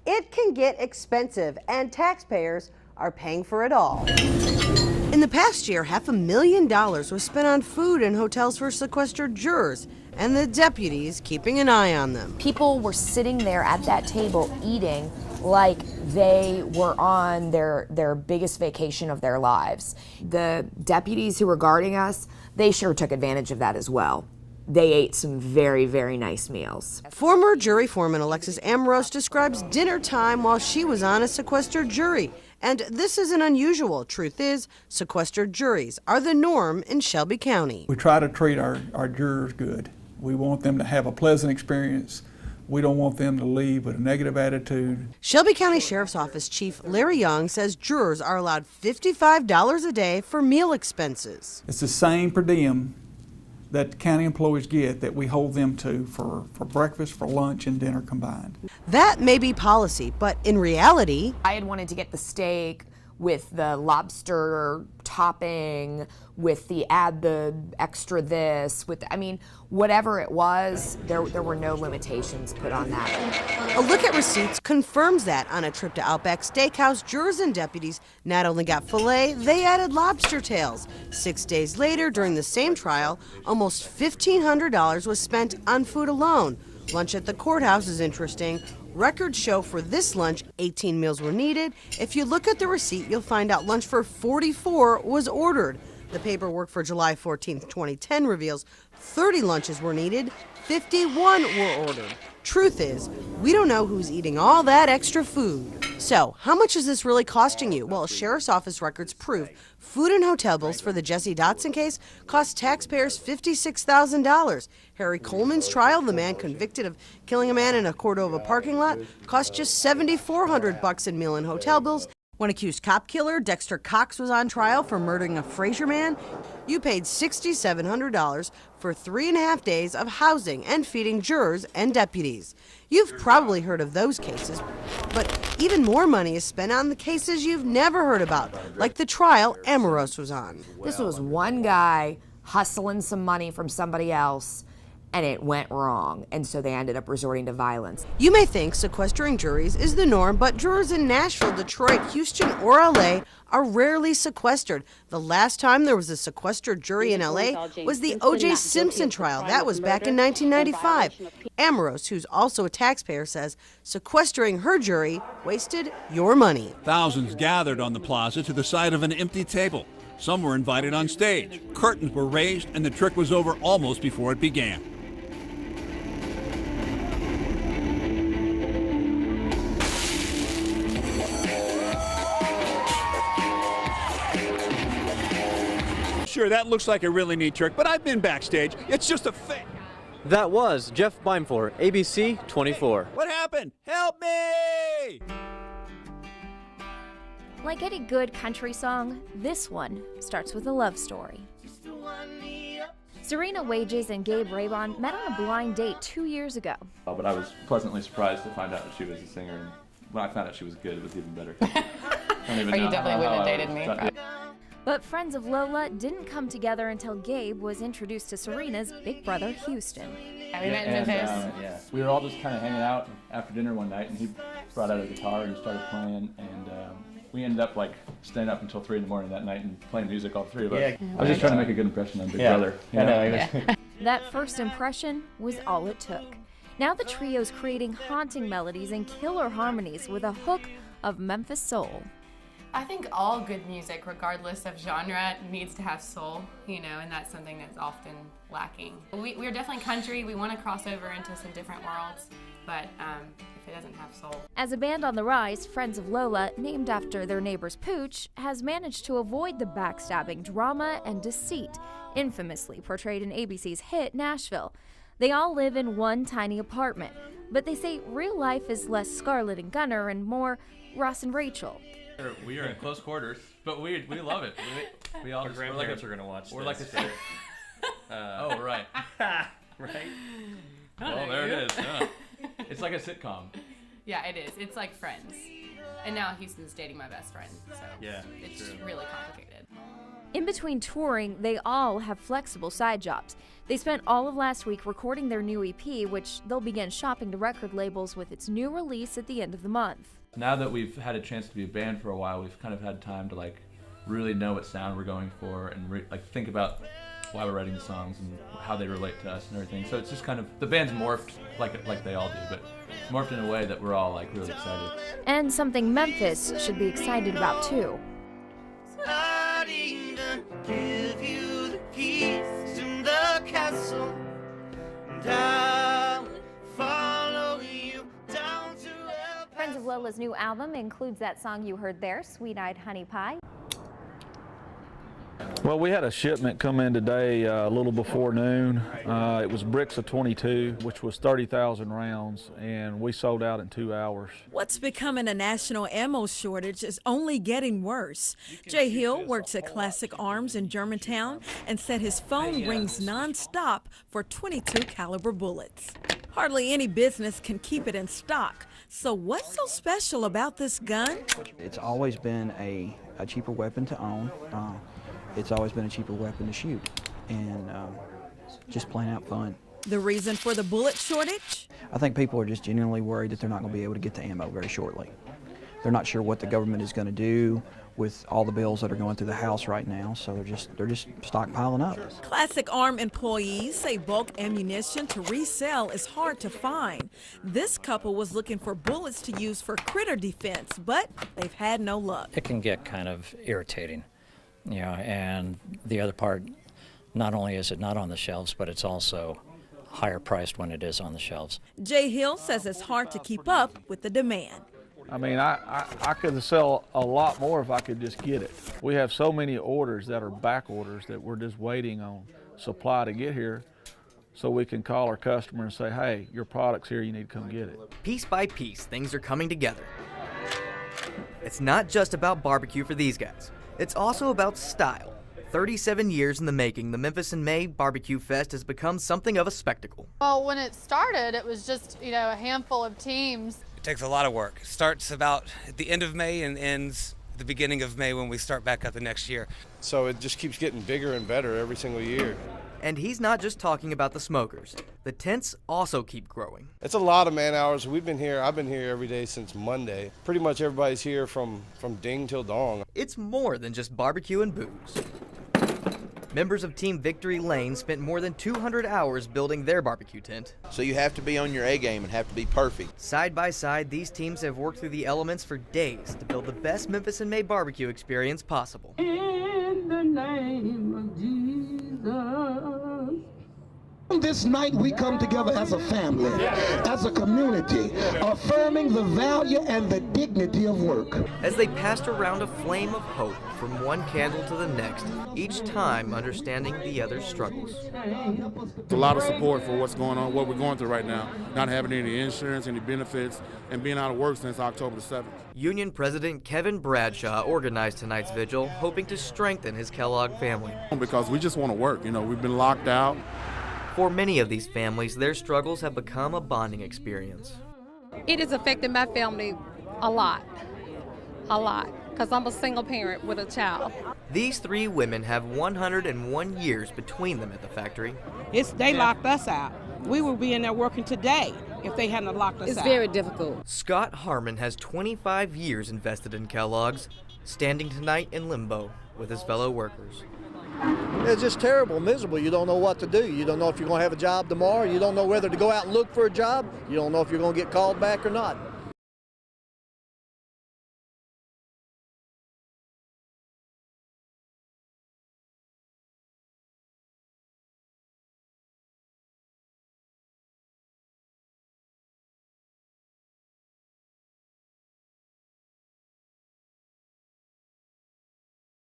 It can get expensive, and taxpayers are paying for it all. In the past year, $500,000 was spent on food in hotels for sequestered jurors, and the deputies keeping an eye on them. People were sitting there at that table eating like they were on their biggest vacation of their lives. The deputies who were guarding us, they sure took advantage of that as well. They ate some very, very nice meals. Former jury foreman Alexis Amorose describes dinner time while she was on a sequestered jury. And this isn't unusual. Truth is, sequestered juries are the norm in Shelby County. We try to treat our jurors good. We want them to have a pleasant experience. We don't want them to leave with a negative attitude. Shelby County Sheriff's Office Chief Larry Young says jurors are allowed $55 a day for meal expenses. It's the same per diem that county employees get that we hold them to for breakfast, for lunch, and dinner combined. That may be policy, but in reality, I had wanted to get the steak with the lobster topping, with the add the extra this, whatever it was, there were no limitations put on that. A look at receipts confirms that. On a trip to Outback Steakhouse, jurors and deputies not only got filet, they added lobster tails. 6 days later, during the same trial, almost $1,500 was spent on food alone. Lunch at the courthouse is interesting. Records show for this lunch, 18 meals were needed. If you look at the receipt, you'll find out lunch for 44 was ordered. The paperwork for July 14, 2010 reveals 30 lunches were needed, 51 were ordered. Truth is, we don't know who's eating all that extra food. So, how much is this really costing you? Well, Sheriff's Office records prove food and hotel bills for the Jesse Dotson case cost taxpayers $56,000. Harry Coleman's trial, the man convicted of killing a man in a Cordova parking lot, cost just $7,400 in meal and hotel bills. One accused cop killer, Dexter Cox, was on trial for murdering a Fraser man. You paid $6,700 for 3.5 days of housing and feeding jurors and deputies. You've probably heard of those cases, but even more money is spent on the cases you've never heard about, like the trial Amorose was on. This was one guy hustling some money from somebody else, and it went wrong, and so they ended up resorting to violence. You may think sequestering juries is the norm, but jurors in Nashville, Detroit, Houston, or LA are rarely sequestered. The last time there was a sequestered jury in LA was the O.J. Simpson trial. That was back in 1995. Amorose, who's also a taxpayer, says sequestering her jury wasted your money. Thousands gathered on the plaza to the side of an empty table. Some were invited on stage. Curtains were raised, and the trick was over almost before it began. Sure, that looks like a really neat trick, but I've been backstage. It's just a fake. That was Jeff Beimfor, ABC 24. What happened? Help me! Like any good country song, this one starts with a love story. Serena Wages and Gabe Raybon met on a blind date 2 years ago. But I was pleasantly surprised to find out that she was a singer, and when I found out she was good, it was even better. Or you definitely wouldn't have dated me. But Friends of Lola didn't come together until Gabe was introduced to Serena's big brother, Houston. Yeah, we met in Memphis. We were all just kind of hanging out after dinner one night, and he brought out a guitar and started playing, and we ended up staying up until 3 in the morning that night and playing music, all three of us. Yeah. I was just trying to make a good impression on Big Brother. I know. That first impression was all it took. Now the trio's creating haunting melodies and killer harmonies with a hook of Memphis soul. I think all good music, regardless of genre, needs to have soul, and that's something that's often lacking. We're definitely country. We want to cross over into some different worlds, but if it doesn't have soul. As a band on the rise, Friends of Lola, named after their neighbor's pooch, has managed to avoid the backstabbing drama and deceit infamously portrayed in ABC's hit Nashville. They all live in one tiny apartment, but they say real life is less Scarlett and Gunnar and more Ross and Rachel. We are in close quarters, but we love it. We all just, grandparents are going to watch we're this. like a oh, right. Right? Well, there it is. It's like a sitcom. Yeah, it is. It's like Friends. And now Houston's dating my best friend, so yeah, it's really complicated. In between touring, they all have flexible side jobs. They spent all of last week recording their new EP, which they'll begin shopping to record labels with its new release at the end of the month. Now that we've had a chance to be a band for a while, we've kind of had time to like really know what sound we're going for and like think about why we're writing the songs and how they relate to us and everything. So it's just kind of, the band's morphed like they all do, but it's morphed in a way that we're all like really excited. And something Memphis should be excited about too. Give you the keys to the castle, and I will follow you down to El Paso. Friends of Lola's new album includes that song you heard there, Sweet Eyed Honey Pie. Well, we had a shipment come in today a little before noon. It was bricks of 22, which was 30,000 rounds, and we sold out in 2 hours. What's becoming a national ammo shortage is only getting worse. Jay Hill works at Classic Arms in Germantown and said his phone rings nonstop for 22 caliber bullets. Hardly any business can keep it in stock. So what's so special about this gun? It's always been a cheaper weapon to own. It's always been a cheaper weapon to shoot, and just plain out fun. The reason for the bullet shortage? I think people are just genuinely worried that they're not going to be able to get the ammo very shortly. They're not sure what the government is going to do with all the bills that are going through the House right now, so they're just stockpiling up. Classic Arm employees say bulk ammunition to resell is hard to find. This couple was looking for bullets to use for critter defense, but they've had no luck. It can get kind of irritating. And the other part, not only is it not on the shelves, but it's also higher priced when it is on the shelves. Jay Hill says it's hard to keep up with the demand. I mean, I could sell a lot more if I could just get it. We have so many orders that are back orders that we're just waiting on supply to get here, so we can call our customer and say, hey, your product's here, you need to come get it. Piece by piece, things are coming together. It's not just about barbecue for these guys. It's also about style. 37 years in the making, the Memphis in May Barbecue Fest has become something of a spectacle. Well, when it started, it was just, a handful of teams. It takes a lot of work. It starts about at the end of May and ends the beginning of May when we start back up the next year. So it just keeps getting bigger and better every single year. And he's not just talking about the smokers. The tents also keep growing. It's a lot of man hours. I've been here every day since Monday. Pretty much everybody's here from ding till dawn. It's more than just barbecue and booze. Members of Team Victory Lane spent more than 200 hours building their barbecue tent. So you have to be on your A game and have to be perfect. Side by side, these teams have worked through the elements for days to build the best Memphis in May barbecue experience possible. In the name of Jesus. This night we come together as a family, as a community, affirming the value and the dignity of work. As they passed around a flame of hope from one candle to the next, each time understanding the other's struggles. There's a lot of support for what's going on, what we're going through right now, not having any insurance, any benefits, and being out of work since October the 7th. Union President Kevin Bradshaw organized tonight's vigil, hoping to strengthen his Kellogg family. Because we just want to work, we've been locked out. For many of these families, their struggles have become a bonding experience. It has affected my family a lot, because I'm a single parent with a child. These three women have 101 years between them at the factory. They locked us out. We would be in there working today if they hadn't locked us out. It's very difficult. Scott Harmon has 25 years invested in Kellogg's, standing tonight in limbo with his fellow workers. It's just terrible, miserable. You don't know what to do. You don't know if you're going to have a job tomorrow. You don't know whether to go out and look for a job. You don't know if you're going to get called back or not.